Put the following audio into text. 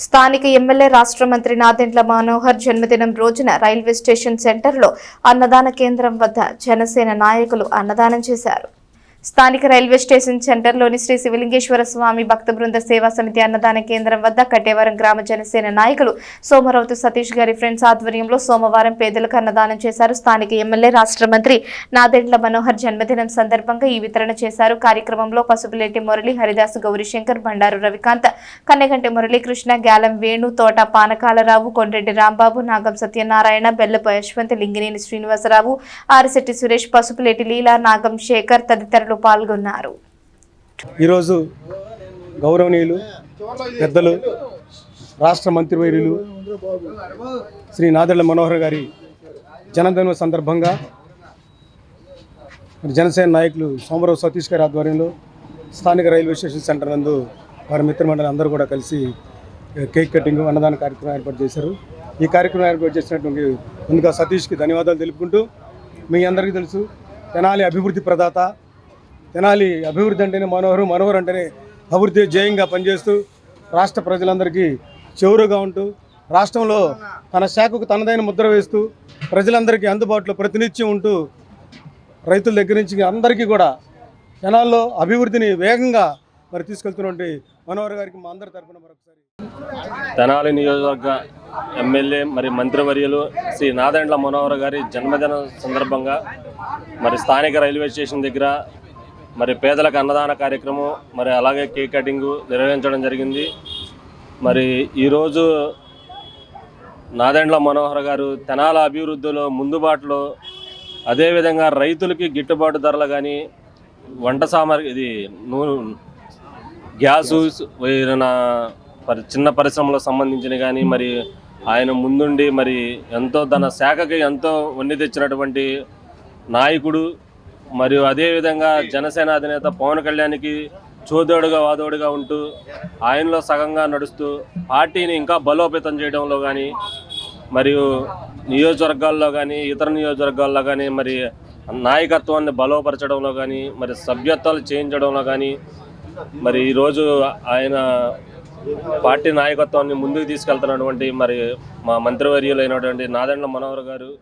స్థానిక ఎమ్మెల్యే రాష్ట్ర మంత్రి నాదెండ్ల మనోహర్ జన్మదినం రోజున రైల్వే స్టేషన్ సెంటర్లో అన్నదాన కేంద్రం వద్ద జనసేన నాయకులు అన్నదానం చేశారు. స్థానిక రైల్వే స్టేషన్ సెంటర్లోని శ్రీ శివలింగేశ్వర స్వామి భక్త బృంద సేవా సమితి అన్నదాన కేంద్రం వద్ద కట్టేవరం గ్రామ జనసేన నాయకులు సోమరౌతు సతీష్ గారి ఫ్రెండ్స్ ఆధ్వర్యంలో సోమవారం పేదలకు అన్నదానం చేశారు. స్థానిక ఎమ్మెల్యే రాష్ట్ర మంత్రి నాదెండ్ల మనోహర్ జన్మదినం సందర్భంగా ఈ వితరణ చేశారు. కార్యక్రమంలో పసుపులేటి మురళి, హరిదాసు, గౌరీశంకర్, బండారు రవికాంత్, కన్నెగంటి మురళీకృష్ణ, గ్యాలం వేణు, తోట పానకాలరావు, కొండ్రెడ్డి రాంబాబు, నాగం సత్యనారాయణ, బెల్లపు యశ్వంత్, లింగినేని శ్రీనివాసరావు, ఆరిశెట్టి సురేష్, పసుపులేటి లీలా, నాగం శేఖర్ తదితరులు పాల్గొన్నారు. ఈరోజు గౌరవనీయులు పెద్దలు రాష్ట్ర మంత్రివర్యులు శ్రీ నాదెండ్ల మనోహర్ గారి జన్మదినం సందర్భంగా జనసేన నాయకులు సోమరౌతు సతీష్ గారి ఆధ్వర్యంలో స్థానిక రైల్వే స్టేషన్ సెంటర్ నందు వారి మిత్రమండలి అందరూ కూడా కలిసి కేక్ కటింగ్ అన్నదాన కార్యక్రమం ఏర్పాటు చేశారు. ఈ కార్యక్రమం ఏర్పాటు చేసినటువంటి ముందుగా సతీష్కి ధన్యవాదాలు తెలుపుకుంటూ, మీ అందరికీ తెలుసు తెనాలి అభివృద్ధి ప్రదాత, తెనాలి అభివృద్ధి అంటేనే మనోహర్ అంటేనే అభివృద్ధి జయంగా పనిచేస్తూ రాష్ట్ర ప్రజలందరికీ చెవురుగా ఉంటూ రాష్ట్రంలో తన శాఖకు తనదైన ముద్ర వేస్తూ ప్రజలందరికీ అందుబాటులో ప్రతినిత్యం ఉంటూ రైతుల దగ్గర నుంచి అందరికీ కూడా తెనాల్లో అభివృద్ధిని వేగంగా మరి తీసుకెళ్తున్నటువంటి మనోహర్ గారికి మా అందరి తరఫున మరొకసారి తెనాలి నియోజకవర్గ ఎమ్మెల్యే మరి మంత్రివర్యులు శ్రీ నాదెండ్ల మనోహర్ గారి జన్మదిన సందర్భంగా మరి స్థానిక రైల్వే స్టేషన్ దగ్గర మరి పేదలకు అన్నదాన కార్యక్రమం మరి అలాగే కేక్ కటింగు నిర్వహించడం జరిగింది. మరి ఈరోజు నాదెండ్ల మనోహర్ గారు తెనాల అభివృద్ధిలో ముందుబాటులో, అదేవిధంగా రైతులకి గిట్టుబాటు ధరలు కానీ, వంట సామాగ్రి, ఇది గ్యాసు, చిన్న పరిశ్రమలకు సంబంధించిన కానీ మరి ఆయన ముందుండి మరి ఎంతో తన శాఖకి ఎంతో వన్నె తెచ్చినటువంటి నాయకుడు. మరియు అదేవిధంగా జనసేన అధినేత పవన్ కళ్యాణ్కి చోదోడుగా వాదోడుగా ఉంటూ ఆయనలో సగంగా నడుస్తూ పార్టీని ఇంకా బలోపేతం చేయడంలో కానీ, మరియు నియోజకవర్గాల్లో కానీ ఇతర నియోజకవర్గాల్లో కానీ మరి నాయకత్వాన్ని బలోపరచడంలో కానీ, మరి సభ్యత్వాలు చేయించడంలో కానీ, మరి ఈరోజు ఆయన పార్టీ నాయకత్వాన్ని ముందుకు తీసుకెళ్తున్నటువంటి మరి మా మంత్రివర్యులైనటువంటి నాదెండ్ల మనోహర్ గారు